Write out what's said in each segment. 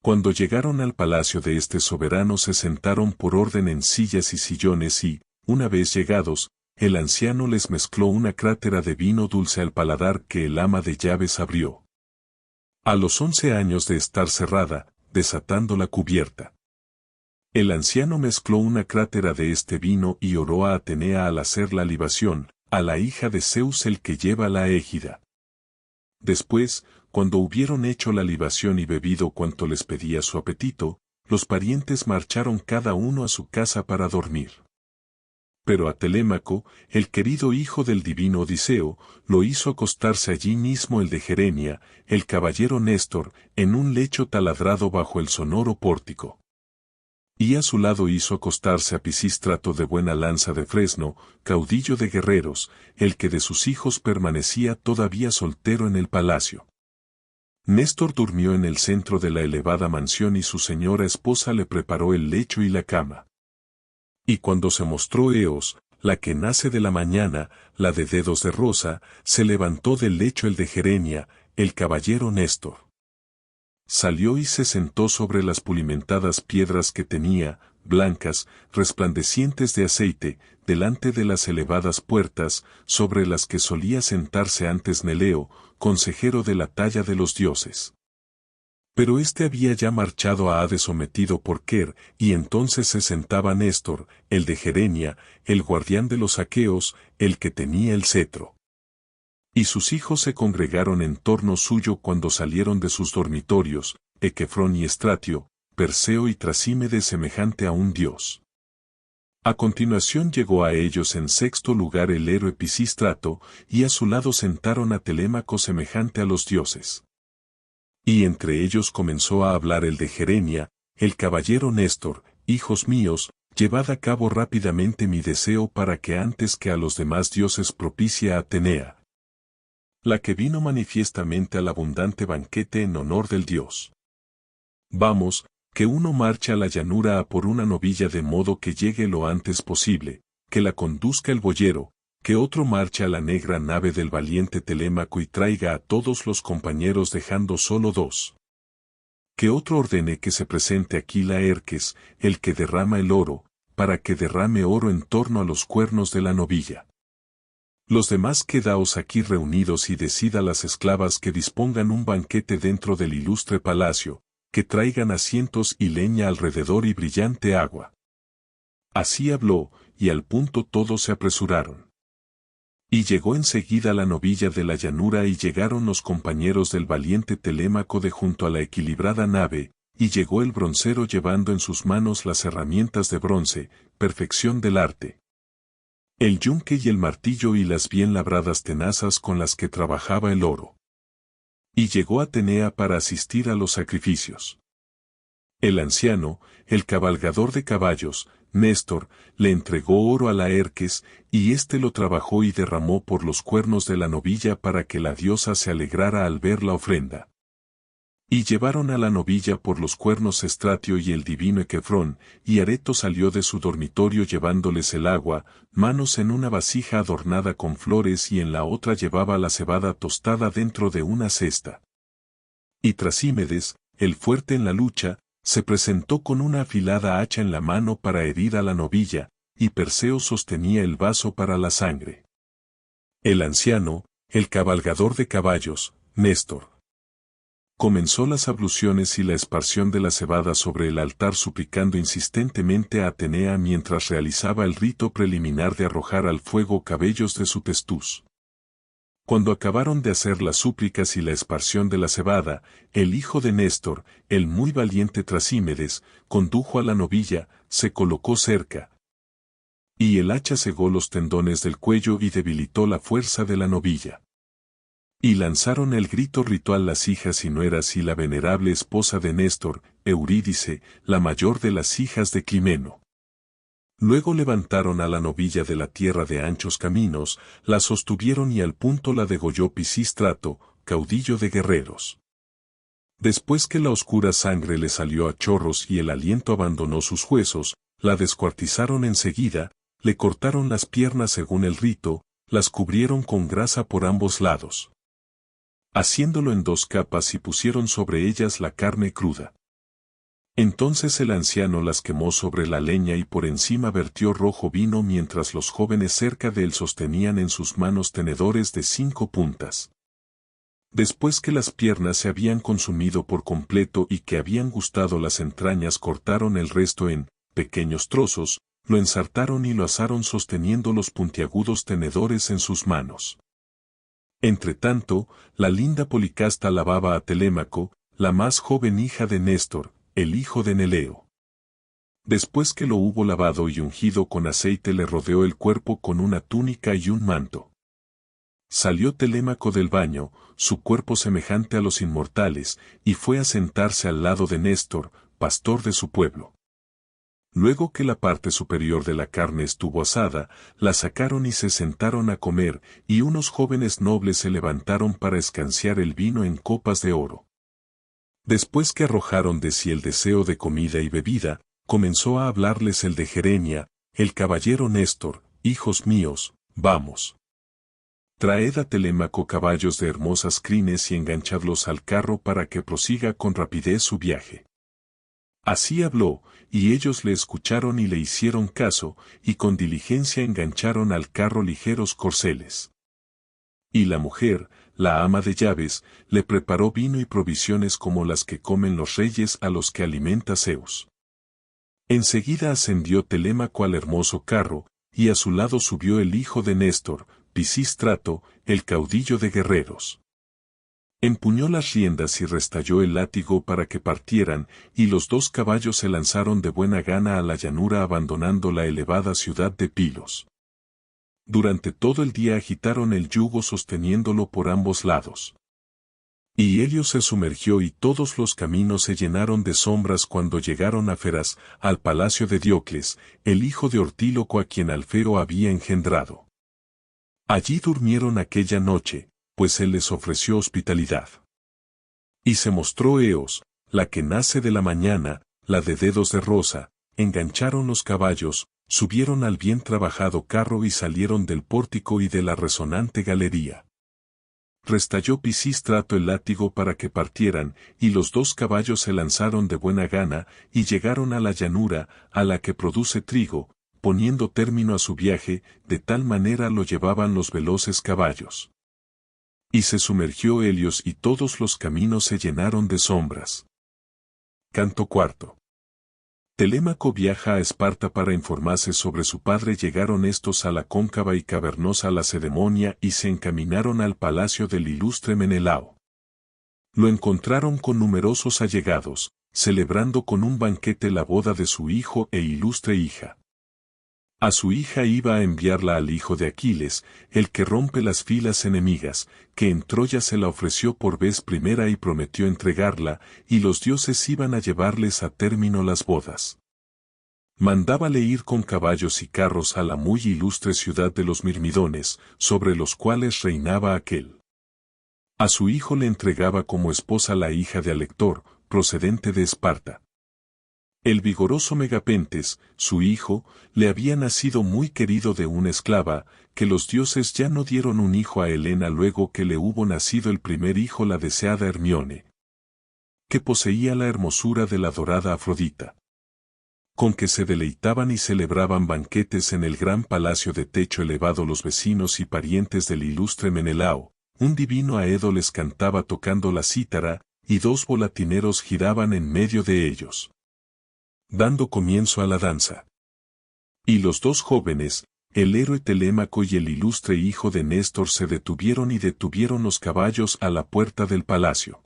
Cuando llegaron al palacio de este soberano se sentaron por orden en sillas y sillones y, una vez llegados, el anciano les mezcló una crátera de vino dulce al paladar que el ama de llaves abrió. A los 11 años de estar cerrada, desatando la cubierta. El anciano mezcló una crátera de este vino y oró a Atenea al hacer la libación, a la hija de Zeus el que lleva la égida. Después, cuando hubieron hecho la libación y bebido cuanto les pedía su apetito, los parientes marcharon cada uno a su casa para dormir. Pero a Telémaco, el querido hijo del divino Odiseo, lo hizo acostarse allí mismo el de Gerenia, el caballero Néstor, en un lecho taladrado bajo el sonoro pórtico. Y a su lado hizo acostarse a Pisístrato de buena lanza de fresno, caudillo de guerreros, el que de sus hijos permanecía todavía soltero en el palacio. Néstor durmió en el centro de la elevada mansión y su señora esposa le preparó el lecho y la cama. Y cuando se mostró Eos, la que nace de la mañana, la de dedos de rosa, se levantó del lecho el de Gerenia, el caballero Néstor. Salió y se sentó sobre las pulimentadas piedras que tenía, blancas, resplandecientes de aceite, delante de las elevadas puertas, sobre las que solía sentarse antes Neleo, consejero de la talla de los dioses. Pero éste había ya marchado a Hades sometido por Quer, y entonces se sentaba Néstor, el de Gerenia, el guardián de los aqueos, el que tenía el cetro. Y sus hijos se congregaron en torno suyo cuando salieron de sus dormitorios, Equefrón y Estratio, Perseo y Trasímedes semejante a un dios. A continuación llegó a ellos en sexto lugar el héroe Pisístrato, y a su lado sentaron a Telémaco semejante a los dioses. Y entre ellos comenzó a hablar el de Gerenia, el caballero Néstor: hijos míos, llevad a cabo rápidamente mi deseo para que antes que a los demás dioses propicie a Atenea, la que vino manifiestamente al abundante banquete en honor del dios. Vamos, que uno marche a la llanura a por una novilla de modo que llegue lo antes posible, que la conduzca el boyero, que otro marche a la negra nave del valiente Telémaco y traiga a todos los compañeros dejando solo 2. Que otro ordene que se presente aquí Laerques, el que derrama el oro, para que derrame oro en torno a los cuernos de la novilla. Los demás quedaos aquí reunidos y decid a las esclavas que dispongan un banquete dentro del ilustre palacio, que traigan asientos y leña alrededor y brillante agua. Así habló, y al punto todos se apresuraron. Y llegó enseguida la novilla de la llanura y llegaron los compañeros del valiente Telémaco de junto a la equilibrada nave, y llegó el broncero llevando en sus manos las herramientas de bronce, perfección del arte. El yunque y el martillo y las bien labradas tenazas con las que trabajaba el oro. Y llegó Atenea para asistir a los sacrificios. El anciano, el cabalgador de caballos, Néstor, le entregó oro a Laerques, y éste lo trabajó y derramó por los cuernos de la novilla para que la diosa se alegrara al ver la ofrenda. Y llevaron a la novilla por los cuernos Estratio y el divino Equefrón, y Areto salió de su dormitorio llevándoles el agua, manos en una vasija adornada con flores y en la otra llevaba la cebada tostada dentro de una cesta. Y Trasímedes, el fuerte en la lucha, se presentó con una afilada hacha en la mano para herir a la novilla, y Perseo sostenía el vaso para la sangre. El anciano, el cabalgador de caballos, Néstor, comenzó las abluciones y la esparción de la cebada sobre el altar suplicando insistentemente a Atenea mientras realizaba el rito preliminar de arrojar al fuego cabellos de su testuz. Cuando acabaron de hacer las súplicas y la esparción de la cebada, el hijo de Néstor, el muy valiente Trasímedes, condujo a la novilla, se colocó cerca. Y el hacha cegó los tendones del cuello y debilitó la fuerza de la novilla. Y lanzaron el grito ritual las hijas y nueras y la venerable esposa de Néstor, Eurídice, la mayor de las hijas de Climeno. Luego levantaron a la novilla de la tierra de anchos caminos, la sostuvieron y al punto la degolló Pisístrato, caudillo de guerreros. Después que la oscura sangre le salió a chorros y el aliento abandonó sus huesos, la descuartizaron enseguida, le cortaron las piernas según el rito, las cubrieron con grasa por ambos lados, haciéndolo en 2 capas y pusieron sobre ellas la carne cruda. Entonces el anciano las quemó sobre la leña y por encima vertió rojo vino mientras los jóvenes cerca de él sostenían en sus manos tenedores de 5 puntas. Después que las piernas se habían consumido por completo y que habían gustado las entrañas, cortaron el resto en pequeños trozos, lo ensartaron y lo asaron sosteniendo los puntiagudos tenedores en sus manos. Entretanto, la linda Policasta lavaba a Telémaco, la más joven hija de Néstor, el hijo de Neleo. Después que lo hubo lavado y ungido con aceite, le rodeó el cuerpo con una túnica y un manto. Salió Telémaco del baño, su cuerpo semejante a los inmortales, y fue a sentarse al lado de Néstor, pastor de su pueblo. Luego que la parte superior de la carne estuvo asada, la sacaron y se sentaron a comer, y unos jóvenes nobles se levantaron para escanciar el vino en copas de oro. Después que arrojaron de sí el deseo de comida y bebida, comenzó a hablarles el de Gerenia, el caballero Néstor: hijos míos, vamos. Traed a Telémaco caballos de hermosas crines y enganchadlos al carro para que prosiga con rapidez su viaje. Así habló, y ellos le escucharon y le hicieron caso, y con diligencia engancharon al carro ligeros corceles. Y la mujer, la ama de llaves, le preparó vino y provisiones como las que comen los reyes a los que alimenta Zeus. Enseguida ascendió Telémaco al hermoso carro, y a su lado subió el hijo de Néstor, Pisístrato, el caudillo de guerreros. Empuñó las riendas y restalló el látigo para que partieran, y los 2 caballos se lanzaron de buena gana a la llanura abandonando la elevada ciudad de Pilos. Durante todo el día agitaron el yugo sosteniéndolo por ambos lados. Y Helios se sumergió y todos los caminos se llenaron de sombras cuando llegaron a Feras, al palacio de Diocles, el hijo de Ortíloco a quien Alfeo había engendrado. Allí durmieron aquella noche, pues él les ofreció hospitalidad. Y se mostró Eos, la que nace de la mañana, la de dedos de rosa, engancharon los caballos, subieron al bien trabajado carro y salieron del pórtico y de la resonante galería. Restalló Pisístrato el látigo para que partieran, y los 2 caballos se lanzaron de buena gana, y llegaron a la llanura, a la que produce trigo, poniendo término a su viaje, de tal manera lo llevaban los veloces caballos. Y se sumergió Helios y todos los caminos se llenaron de sombras. Canto cuarto. Telémaco viaja a Esparta para informarse sobre su padre. Llegaron estos a la cóncava y cavernosa Lacedemonia y se encaminaron al palacio del ilustre Menelao. Lo encontraron con numerosos allegados, celebrando con un banquete la boda de su hijo e ilustre hija. A su hija iba a enviarla al hijo de Aquiles, el que rompe las filas enemigas, que en Troya se la ofreció por vez primera y prometió entregarla, y los dioses iban a llevarles a término las bodas. Mandábale ir con caballos y carros a la muy ilustre ciudad de los Mirmidones, sobre los cuales reinaba aquel. A su hijo le entregaba como esposa la hija de Alector, procedente de Esparta. El vigoroso Megapentes, su hijo, le había nacido muy querido de una esclava, que los dioses ya no dieron un hijo a Helena luego que le hubo nacido el primer hijo, la deseada Hermione, que poseía la hermosura de la dorada Afrodita, con que se deleitaban y celebraban banquetes en el gran palacio de techo elevado los vecinos y parientes del ilustre Menelao. Un divino Aedo les cantaba tocando la cítara, y 2 volatineros giraban en medio de ellos, dando comienzo a la danza. Y los 2 jóvenes, el héroe Telémaco y el ilustre hijo de Néstor, se detuvieron y detuvieron los caballos a la puerta del palacio.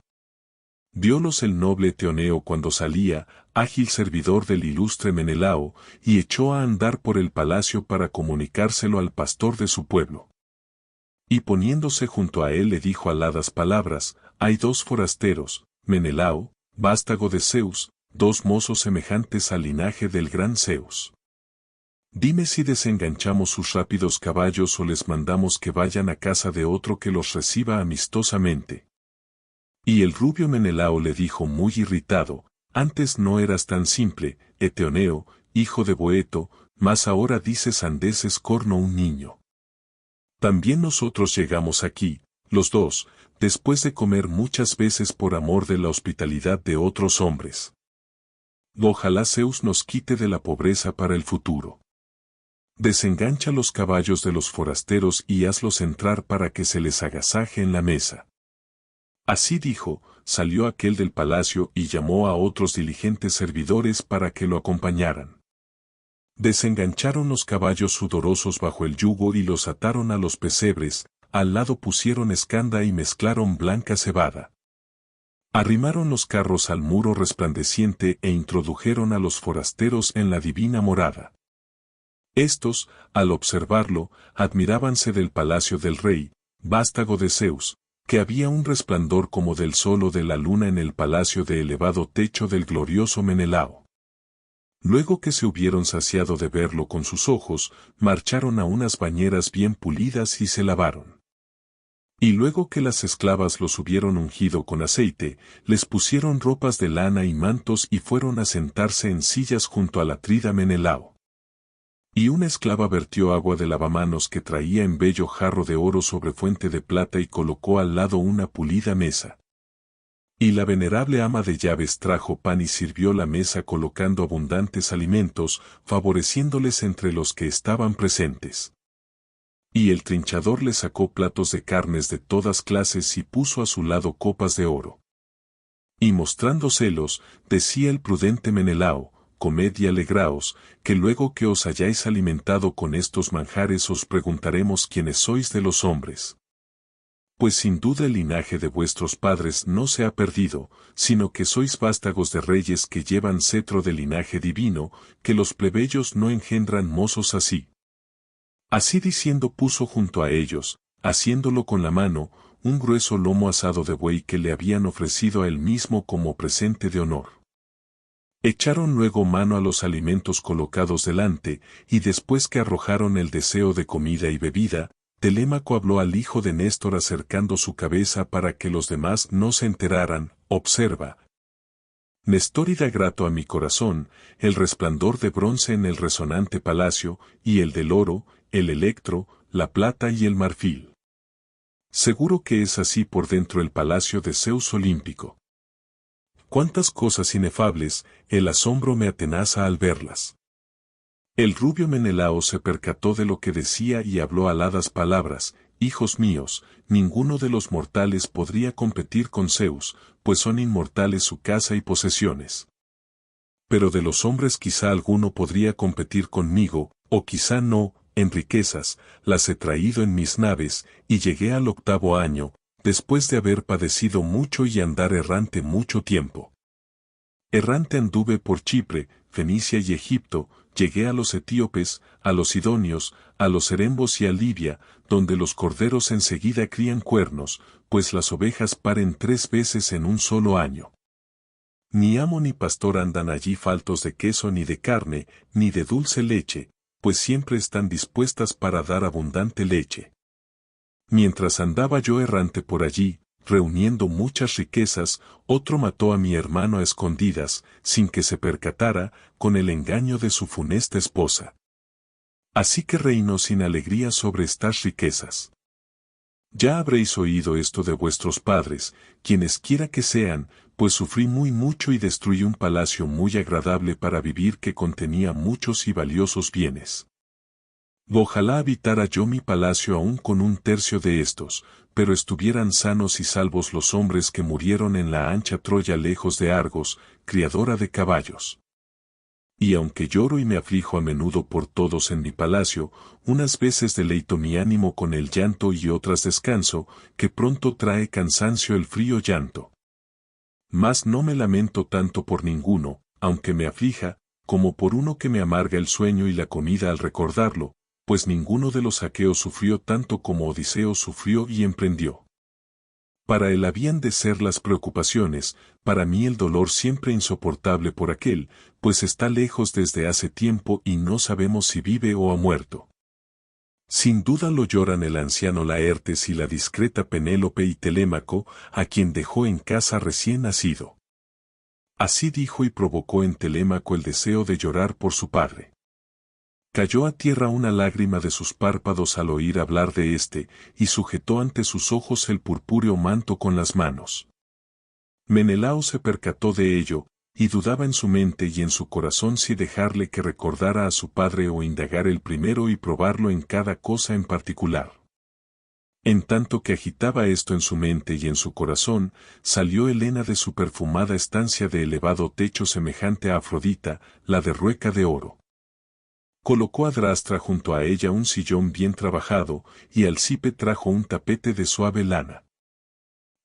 Viólos el noble Eteoneo cuando salía, ágil servidor del ilustre Menelao, y echó a andar por el palacio para comunicárselo al pastor de su pueblo. Y poniéndose junto a él le dijo aladas palabras: hay 2 forasteros, Menelao, vástago de Zeus, 2 mozos semejantes al linaje del gran Zeus. Dime si desenganchamos sus rápidos caballos o les mandamos que vayan a casa de otro que los reciba amistosamente. Y el rubio Menelao le dijo muy irritado: antes no eras tan simple, Eteoneo, hijo de Boeto, mas ahora dices sandeces corno un niño. También nosotros llegamos aquí, los 2, después de comer muchas veces por amor de la hospitalidad de otros hombres. Ojalá Zeus nos quite de la pobreza para el futuro. Desengancha los caballos de los forasteros y hazlos entrar para que se les agasaje en la mesa. Así dijo, salió aquel del palacio y llamó a otros diligentes servidores para que lo acompañaran. Desengancharon los caballos sudorosos bajo el yugo y los ataron a los pesebres, al lado pusieron escanda y mezclaron blanca cebada. Arrimaron los carros al muro resplandeciente e introdujeron a los forasteros en la divina morada. Estos, al observarlo, admirábanse del palacio del rey, vástago de Zeus, que había un resplandor como del sol o de la luna en el palacio de elevado techo del glorioso Menelao. Luego que se hubieron saciado de verlo con sus ojos, marcharon a unas bañeras bien pulidas y se lavaron. Y luego que las esclavas los hubieron ungido con aceite, les pusieron ropas de lana y mantos y fueron a sentarse en sillas junto al atrida Menelao. Y una esclava vertió agua de lavamanos que traía en bello jarro de oro sobre fuente de plata y colocó al lado una pulida mesa. Y la venerable ama de llaves trajo pan y sirvió la mesa colocando abundantes alimentos, favoreciéndoles entre los que estaban presentes. Y el trinchador le sacó platos de carnes de todas clases y puso a su lado copas de oro. Y mostrándoselos, decía el prudente Menelao, comed y alegraos, que luego que os hayáis alimentado con estos manjares os preguntaremos quiénes sois de los hombres. Pues sin duda el linaje de vuestros padres no se ha perdido, sino que sois vástagos de reyes que llevan cetro de linaje divino, que los plebeyos no engendran mozos así. Así diciendo puso junto a ellos, haciéndolo con la mano, un grueso lomo asado de buey que le habían ofrecido a él mismo como presente de honor. Echaron luego mano a los alimentos colocados delante, y después que arrojaron el deseo de comida y bebida, Telémaco habló al hijo de Néstor acercando su cabeza para que los demás no se enteraran, observa. Nestórida grato a mi corazón, el resplandor de bronce en el resonante palacio, y el del oro, el electro, la plata y el marfil. Seguro que es así por dentro el palacio de Zeus olímpico. Cuántas cosas inefables, el asombro me atenaza al verlas. El rubio Menelao se percató de lo que decía y habló aladas palabras, hijos míos, ninguno de los mortales podría competir con Zeus, pues son inmortales su casa y posesiones. Pero de los hombres quizá alguno podría competir conmigo, o quizá no, en riquezas, las he traído en mis naves, y llegué al 8º año, después de haber padecido mucho y andar errante mucho tiempo. Errante anduve por Chipre, Fenicia y Egipto, llegué a los etíopes, a los sidonios, a los erembos y a Libia, donde los corderos enseguida crían cuernos, pues las ovejas paren 3 veces en un solo año. Ni amo ni pastor andan allí faltos de queso ni de carne, ni de dulce leche, pues siempre están dispuestas para dar abundante leche. Mientras andaba yo errante por allí, reuniendo muchas riquezas, otro mató a mi hermano a escondidas, sin que se percatara, con el engaño de su funesta esposa. Así que reino sin alegría sobre estas riquezas. Ya habréis oído esto de vuestros padres, quienes quiera que sean, pues sufrí muy mucho y destruí un palacio muy agradable para vivir que contenía muchos y valiosos bienes. Ojalá habitara yo mi palacio aún con 1/3 de estos, pero estuvieran sanos y salvos los hombres que murieron en la ancha Troya lejos de Argos, criadora de caballos. Y aunque lloro y me aflijo a menudo por todos en mi palacio, unas veces deleito mi ánimo con el llanto y otras descanso, que pronto trae cansancio el frío llanto. Mas no me lamento tanto por ninguno, aunque me aflija, como por uno que me amarga el sueño y la comida al recordarlo, pues ninguno de los aqueos sufrió tanto como Odiseo sufrió y emprendió. Para él habían de ser las preocupaciones, para mí el dolor siempre insoportable por aquel, pues está lejos desde hace tiempo y no sabemos si vive o ha muerto. Sin duda lo lloran el anciano Laertes y la discreta Penélope y Telémaco, a quien dejó en casa recién nacido. Así dijo y provocó en Telémaco el deseo de llorar por su padre. Cayó a tierra una lágrima de sus párpados al oír hablar de éste, y sujetó ante sus ojos el purpúreo manto con las manos. Menelao se percató de ello, y dudaba en su mente y en su corazón si dejarle que recordara a su padre o indagar el primero y probarlo en cada cosa en particular. En tanto que agitaba esto en su mente y en su corazón, salió Helena de su perfumada estancia de elevado techo semejante a Afrodita, la de rueca de oro. Colocó a Drastra junto a ella un sillón bien trabajado, y Alcipe trajo un tapete de suave lana.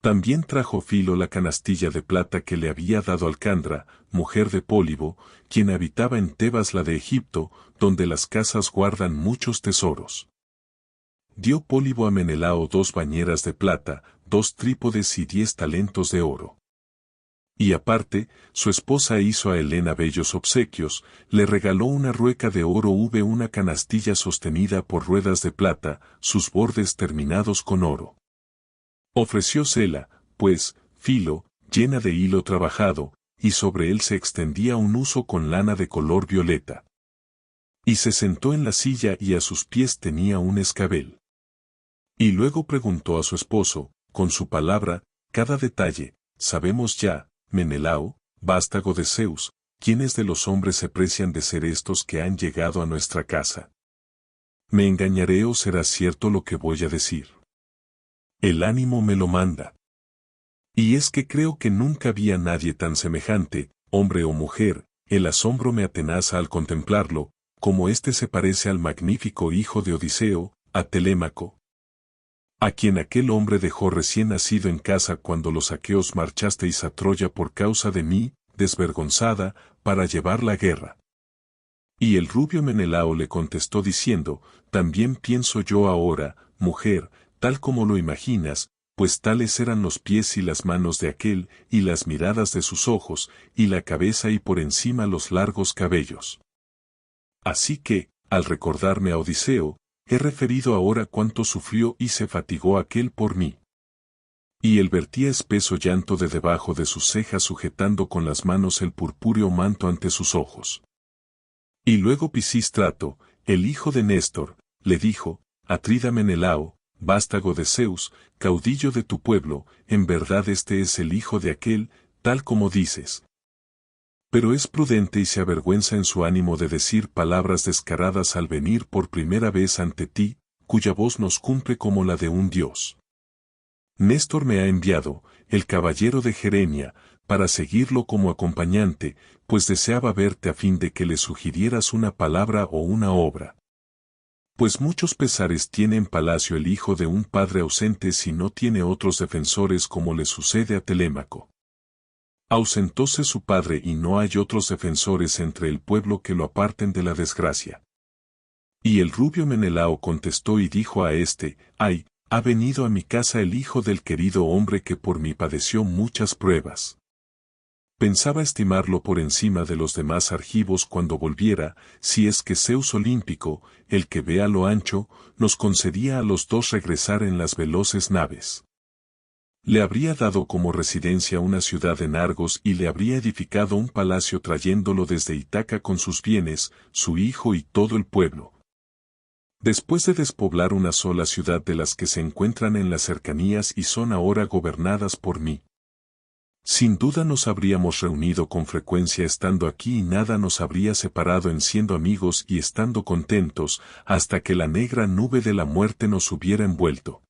También trajo Filo la canastilla de plata que le había dado Alcandra, mujer de Pólibo, quien habitaba en Tebas la de Egipto, donde las casas guardan muchos tesoros. Dio Pólibo a Menelao 2 bañeras de plata, 2 trípodes y 10 talentos de oro. Y aparte, su esposa hizo a Helena bellos obsequios, le regaló una rueca de oro, una canastilla sostenida por ruedas de plata, sus bordes terminados con oro. Ofreciósela, pues, Filo, llena de hilo trabajado, y sobre él se extendía un huso con lana de color violeta. Y se sentó en la silla y a sus pies tenía un escabel. Y luego preguntó a su esposo, con su palabra, cada detalle: sabemos ya, Menelao, vástago de Zeus, ¿quiénes de los hombres se precian de ser estos que han llegado a nuestra casa? ¿Me engañaré o será cierto lo que voy a decir? El ánimo me lo manda. Y es que creo que nunca vi a nadie tan semejante, hombre o mujer, el asombro me atenaza al contemplarlo, como éste se parece al magnífico hijo de Odiseo, a Telémaco, a quien aquel hombre dejó recién nacido en casa cuando los aqueos marchasteis a Troya por causa de mí, desvergonzada, para llevar la guerra. Y el rubio Menelao le contestó diciendo: también pienso yo ahora, mujer, tal como lo imaginas, pues tales eran los pies y las manos de aquel, y las miradas de sus ojos, y la cabeza y por encima los largos cabellos. Así que, al recordarme a Odiseo, he referido ahora cuánto sufrió y se fatigó aquel por mí. Y él vertía espeso llanto de debajo de sus cejas sujetando con las manos el purpúreo manto ante sus ojos. Y luego Pisístrato, el hijo de Néstor, le dijo: Atrida Menelao, vástago de Zeus, caudillo de tu pueblo, en verdad este es el hijo de aquel, tal como dices. Pero es prudente y se avergüenza en su ánimo de decir palabras descaradas al venir por primera vez ante ti, cuya voz nos cumple como la de un dios. Néstor me ha enviado, el caballero de Gerenia, para seguirlo como acompañante, pues deseaba verte a fin de que le sugirieras una palabra o una obra. Pues muchos pesares tiene en palacio el hijo de un padre ausente si no tiene otros defensores como le sucede a Telémaco. Ausentóse su padre y no hay otros defensores entre el pueblo que lo aparten de la desgracia. Y el rubio Menelao contestó y dijo a éste: ay, ha venido a mi casa el hijo del querido hombre que por mí padeció muchas pruebas. Pensaba estimarlo por encima de los demás argivos cuando volviera, si es que Zeus olímpico, el que ve a lo ancho, nos concedía a los dos regresar en las veloces naves. Le habría dado como residencia una ciudad en Argos y le habría edificado un palacio trayéndolo desde Ítaca con sus bienes, su hijo y todo el pueblo. Después de despoblar una sola ciudad de las que se encuentran en las cercanías y son ahora gobernadas por mí. Sin duda nos habríamos reunido con frecuencia estando aquí y nada nos habría separado en siendo amigos y estando contentos, hasta que la negra nube de la muerte nos hubiera envuelto.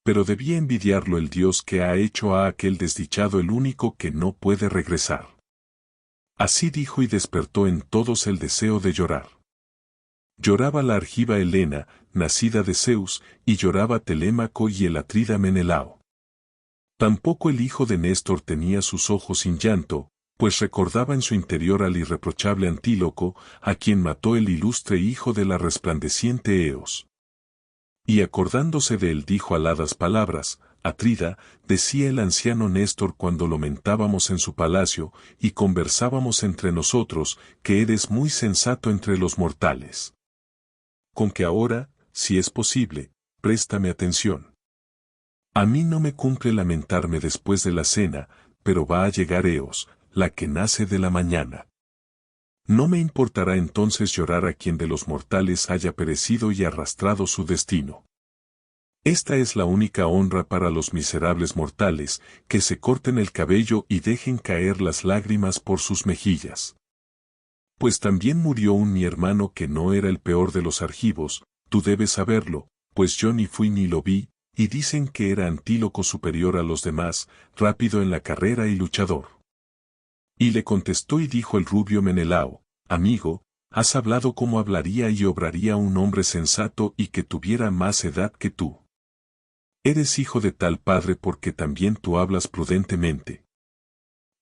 Pero debía envidiarlo el Dios que ha hecho a aquel desdichado el único que no puede regresar. Así dijo y despertó en todos el deseo de llorar. Lloraba la argiva Helena, nacida de Zeus, y lloraba Telémaco y el atrida Menelao. Tampoco el hijo de Néstor tenía sus ojos sin llanto, pues recordaba en su interior al irreprochable Antíloco, a quien mató el ilustre hijo de la resplandeciente Eos. Y acordándose de él dijo aladas palabras: Atrida, decía el anciano Néstor cuando lo mentábamos en su palacio, y conversábamos entre nosotros, que eres muy sensato entre los mortales. Con que ahora, si es posible, préstame atención. A mí no me cumple lamentarme después de la cena, pero va a llegar Eos, la que nace de la mañana. No me importará entonces llorar a quien de los mortales haya perecido y arrastrado su destino. Esta es la única honra para los miserables mortales, que se corten el cabello y dejen caer las lágrimas por sus mejillas. Pues también murió mi hermano que no era el peor de los argivos, tú debes saberlo, pues yo ni fui ni lo vi, y dicen que era Antíloco superior a los demás, rápido en la carrera y luchador. Y le contestó y dijo el rubio Menelao, amigo, has hablado como hablaría y obraría un hombre sensato y que tuviera más edad que tú. Eres hijo de tal padre porque también tú hablas prudentemente.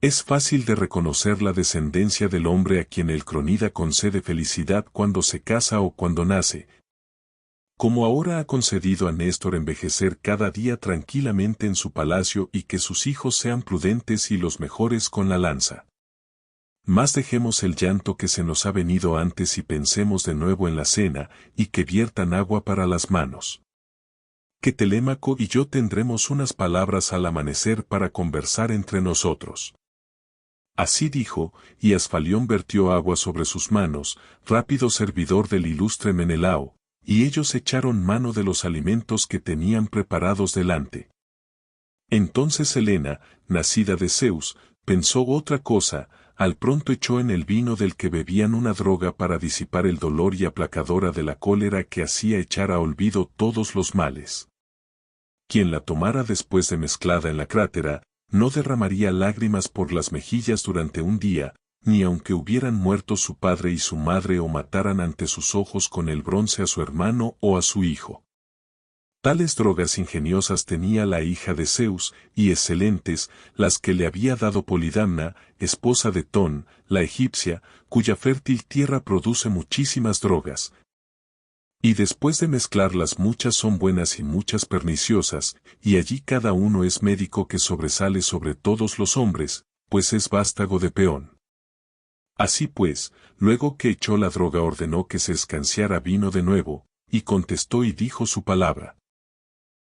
Es fácil de reconocer la descendencia del hombre a quien el cronida concede felicidad cuando se casa o cuando nace, como ahora ha concedido a Néstor envejecer cada día tranquilamente en su palacio y que sus hijos sean prudentes y los mejores con la lanza. Mas dejemos el llanto que se nos ha venido antes y pensemos de nuevo en la cena, y que viertan agua para las manos. Que Telémaco y yo tendremos unas palabras al amanecer para conversar entre nosotros. Así dijo, y Asfalión vertió agua sobre sus manos, rápido servidor del ilustre Menelao, y ellos echaron mano de los alimentos que tenían preparados delante. Entonces Helena, nacida de Zeus, pensó otra cosa, al pronto echó en el vino del que bebían una droga para disipar el dolor y aplacadora de la cólera que hacía echar a olvido todos los males. Quien la tomara después de mezclada en la crátera, no derramaría lágrimas por las mejillas durante un día, ni aunque hubieran muerto su padre y su madre o mataran ante sus ojos con el bronce a su hermano o a su hijo. Tales drogas ingeniosas tenía la hija de Zeus, y excelentes, las que le había dado Polidamna, esposa de Ton, la egipcia, cuya fértil tierra produce muchísimas drogas. Y después de mezclarlas muchas son buenas y muchas perniciosas, y allí cada uno es médico que sobresale sobre todos los hombres, pues es vástago de peón. Así pues, luego que echó la droga ordenó que se escanciara vino de nuevo, y contestó y dijo su palabra.